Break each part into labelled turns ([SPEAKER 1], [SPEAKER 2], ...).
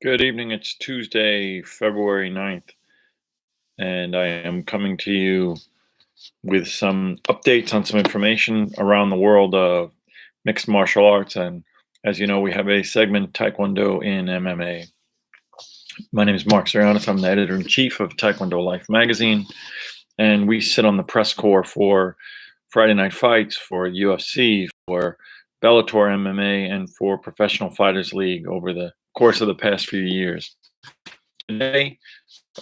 [SPEAKER 1] Good evening. It's Tuesday, February 9th, and I am coming to you with some updates on some information around the world of mixed martial arts. And as you know, we have a segment, Taekwondo in MMA. My name is Marc Zirogiannis. I'm the editor-in-chief of Taekwondo Life magazine, and we sit on the press corps for Friday Night Fights, for UFC, for Bellator MMA, and for Professional Fighters League over the course of the past few years. Today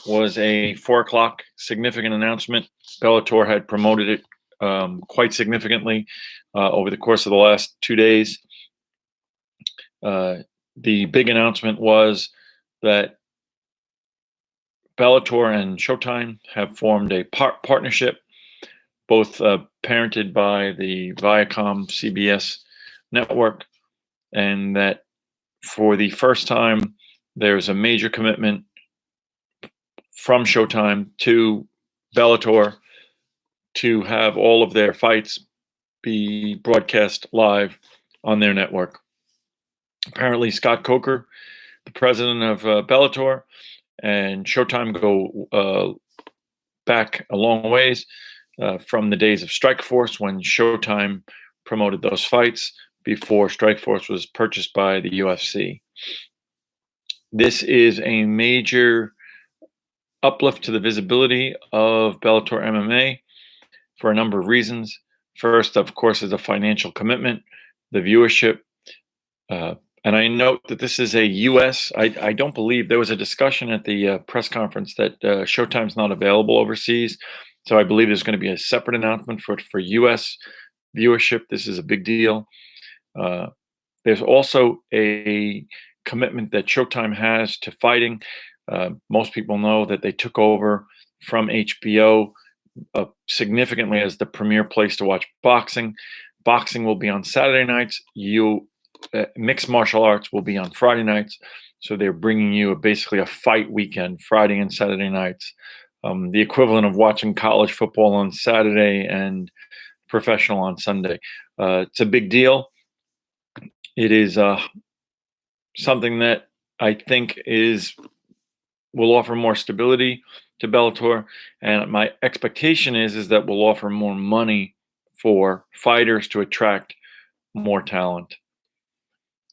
[SPEAKER 1] was a 4 o'clock significant announcement. Bellator had promoted it quite significantly over the course of the last 2 days. The big announcement was that Bellator and Showtime have formed a partnership, both parented by the Viacom CBS network, and that for the first time, there's a major commitment from Showtime to Bellator to have all of their fights be broadcast live on their network. Apparently, Scott Coker, the president of Bellator, and Showtime go back a long ways from the days of Strikeforce, when Showtime promoted those fights before Strikeforce was purchased by the UFC. This is a major uplift to the visibility of Bellator MMA for a number of reasons. First, of course, is a financial commitment, the viewership. And I note that this is a U.S. I don't believe there was a discussion at the press conference that Showtime's not available overseas. So I believe there's going to be a separate announcement for U.S. viewership. This is a big deal. There's also a commitment that Showtime has to fighting. Most people know that they took over from HBO significantly as the premier place to watch boxing. Boxing will be on Saturday nights. Mixed martial arts will be on Friday nights. So they're bringing you basically a fight weekend, Friday and Saturday nights. The equivalent of watching college football on Saturday and professional on Sunday. It's a big deal. It is something that I think will offer more stability to Bellator, and my expectation is that we'll offer more money for fighters to attract more talent.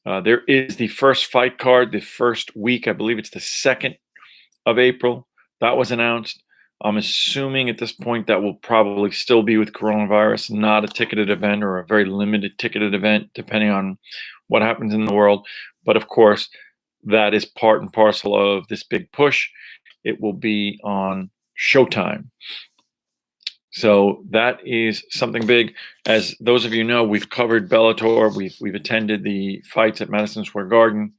[SPEAKER 1] There is the first fight card, the first week, I believe it's the 2nd of April. That was announced. I'm assuming at this point that will probably still be with coronavirus, not a ticketed event or a very limited ticketed event, depending on what happens in the world. But of course, that is part and parcel of this big push. It will be on Showtime. So that is something big. As those of you know, we've covered Bellator. We've attended the fights at Madison Square Garden.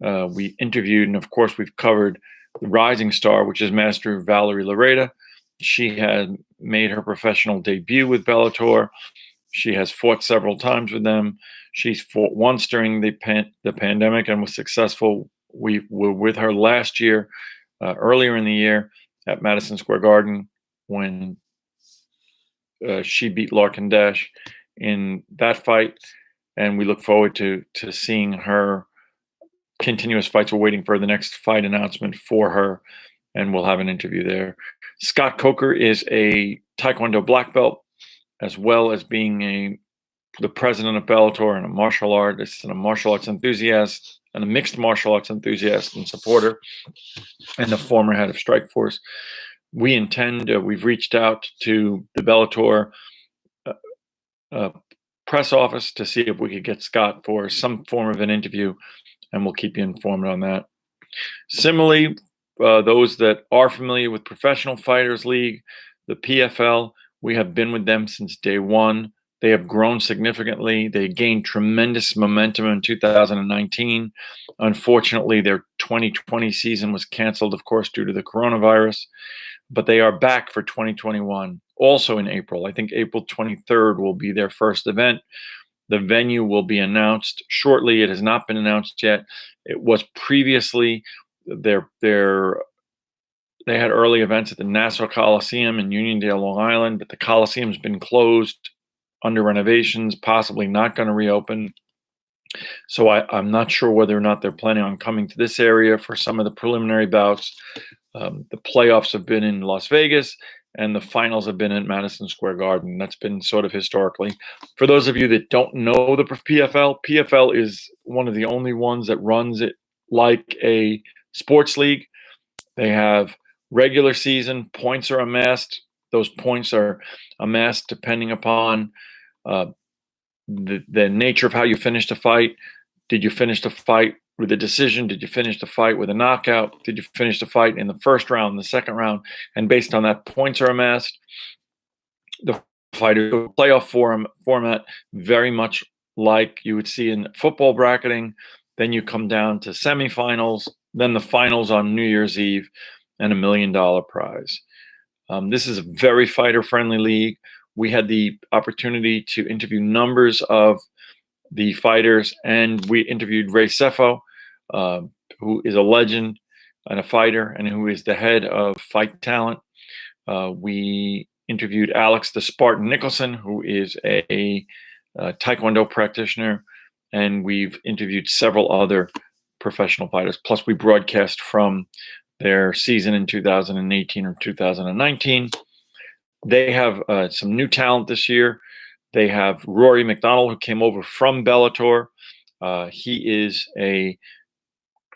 [SPEAKER 1] We interviewed, and of course, we've covered the rising star, which is Master Valerie Lareda. She had made her professional debut with Bellator. She has fought several times with them. She's fought once during the pandemic and was successful. We were with her last year, earlier in the year at Madison Square Garden, when she beat Larkin Dash in that fight. And we look forward to seeing her continuous fights. We're waiting for the next fight announcement for her, and we'll have an interview there. Scott Coker is a Taekwondo black belt, as well as being the president of Bellator and a martial artist and a martial arts enthusiast and a mixed martial arts enthusiast and supporter, and the former head of Strikeforce. We've reached out to the Bellator press office to see if we could get Scott for some form of an interview, and we'll keep you informed on that. Similarly, those that are familiar with Professional Fighters League, the PFL, we have been with them since day one. They have grown significantly. They gained tremendous momentum in 2019. Unfortunately, their 2020 season was canceled, of course, due to the coronavirus. But they are back for 2021, also in April. I think April 23rd will be their first event. The venue will be announced shortly. It has not been announced yet. It was previously they had early events at the Nassau Coliseum in Uniondale, Long Island, but the Coliseum's been closed under renovations, possibly not going to reopen. So I'm not sure whether or not they're planning on coming to this area for some of the preliminary bouts. The playoffs have been in Las Vegas, and the finals have been at Madison Square Garden. That's been sort of historically. For those of you that don't know the PFL is one of the only ones that runs it like a sports league. They have regular season, points are amassed. Those points are amassed depending upon uh, the nature of how you finished a fight. Did you finish the fight with a decision? Did you finish the fight with a knockout? Did you finish the fight in the first round, the second round? And based on that, points are amassed. The fighter playoff format, very much like you would see in football bracketing. Then you come down to semifinals, then the finals on New Year's Eve, and $1 million prize. This is a very fighter-friendly league. We had the opportunity to interview numbers of the fighters, and we interviewed Ray Sefo, who is a legend and a fighter, and who is the head of Fight Talent. We interviewed Alex the Spartan Nicholson, who is a Taekwondo practitioner, and we've interviewed several other professional fighters. Plus, we broadcast from their season in 2018 or 2019. They have some new talent this year. They have Rory MacDonald, who came over from Bellator. He is a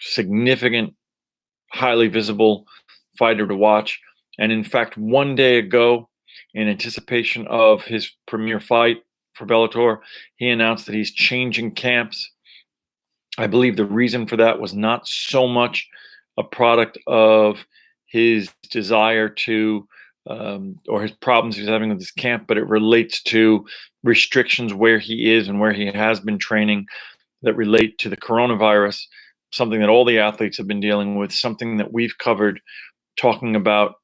[SPEAKER 1] significant, highly visible fighter to watch. And in fact, one day ago, in anticipation of his premier fight for Bellator, he announced that he's changing camps. I believe the reason for that was not so much a product of his desire to or his problems he's having with his camp, but it relates to restrictions where he is and where he has been training that relate to the coronavirus, something that all the athletes have been dealing with, something that we've covered talking about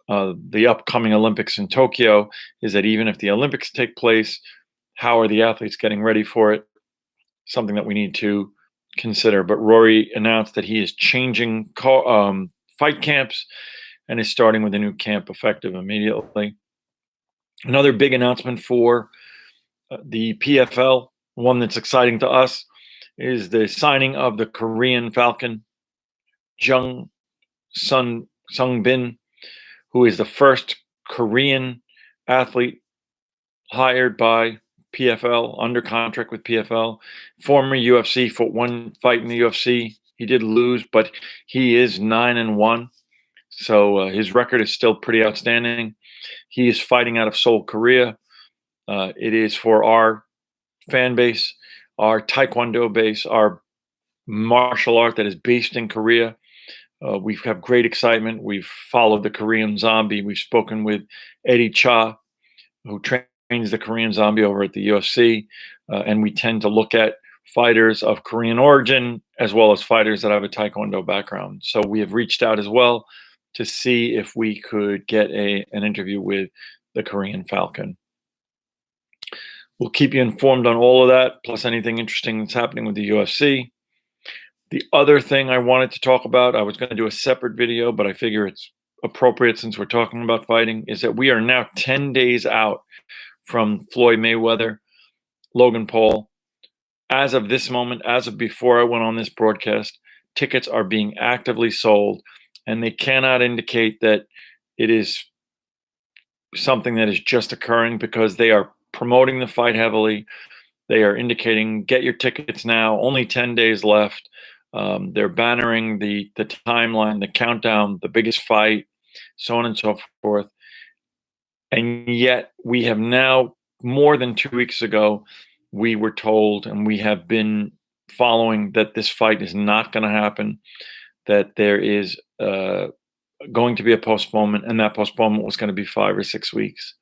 [SPEAKER 1] the upcoming Olympics in Tokyo, is that even if the Olympics take place, how are the athletes getting ready for it? Something that we need to consider. But Rory announced that he is changing fight camps and is starting with a new camp effective immediately. Another big announcement for the PFL, one that's exciting to us, is the signing of the Korean Falcon, Jung Sung Bin, who is the first Korean athlete hired by PFL, under contract with PFL. Former UFC, fought one fight in the UFC. He did lose, but he is 9-1. So his record is still pretty outstanding. He is fighting out of Seoul, Korea. It is for our fan base, our Taekwondo base, our martial art that is based in Korea. We've had great excitement. We've followed the Korean Zombie. We've spoken with Eddie Cha, who trains the Korean Zombie over at the UFC. And we tend to look at fighters of Korean origin as well as fighters that have a Taekwondo background. So we have reached out as well to see if we could get an interview with the Korean Falcon. We'll keep you informed on all of that, plus anything interesting that's happening with the UFC. The other thing I wanted to talk about, I was going to do a separate video, but I figure it's appropriate since we're talking about fighting, is that we are now 10 days out from Floyd Mayweather-Logan Paul. As of this moment, as of before I went on this broadcast, tickets are being actively sold, and they cannot indicate that it is something that is just occurring, because they are promoting the fight heavily. They are indicating, get your tickets now, only 10 days left. They're bannering the timeline, the countdown, the biggest fight, so on and so forth. And yet we have now, more than 2 weeks ago, we were told, and we have been following, that this fight is not going to happen, that there is going to be a postponement, and that postponement was going to be 5 or 6 weeks.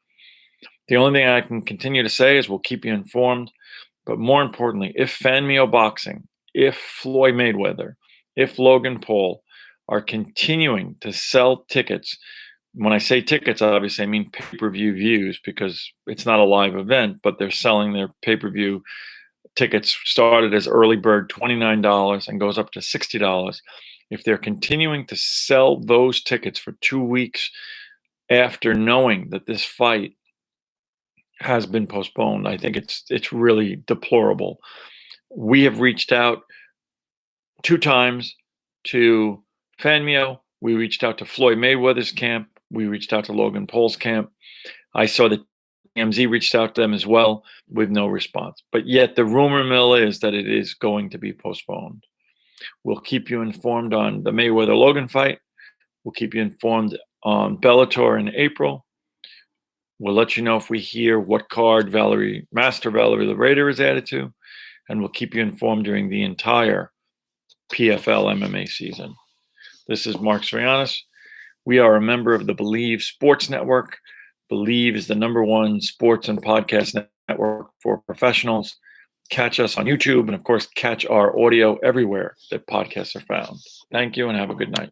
[SPEAKER 1] The only thing I can continue to say is we'll keep you informed. But more importantly, if Fanmio Boxing, if Floyd Mayweather, if Logan Paul are continuing to sell tickets, when I say tickets, obviously I mean pay-per-view views, because it's not a live event, but they're selling their pay-per-view tickets, started as early bird $29 and goes up to $60. If they're continuing to sell those tickets for 2 weeks after knowing that this fight has been postponed, I think it's really deplorable. We have reached out 2 times to Fanmio. We reached out to Floyd Mayweather's camp. We reached out to Logan Paul's camp. I saw that TMZ reached out to them as well with no response. But yet the rumor mill is that it is going to be postponed. We'll keep you informed on the Mayweather-Logan fight. We'll keep you informed on Bellator in April. We'll let you know if we hear what card Master Valerie Lerader is added to, and we'll keep you informed during the entire PFL MMA season. This is Marc Zirogiannis. We are a member of the Believe Sports Network. Believe is the #1 sports and podcast network for professionals. Catch us on YouTube and, of course, catch our audio everywhere that podcasts are found. Thank you and have a good night.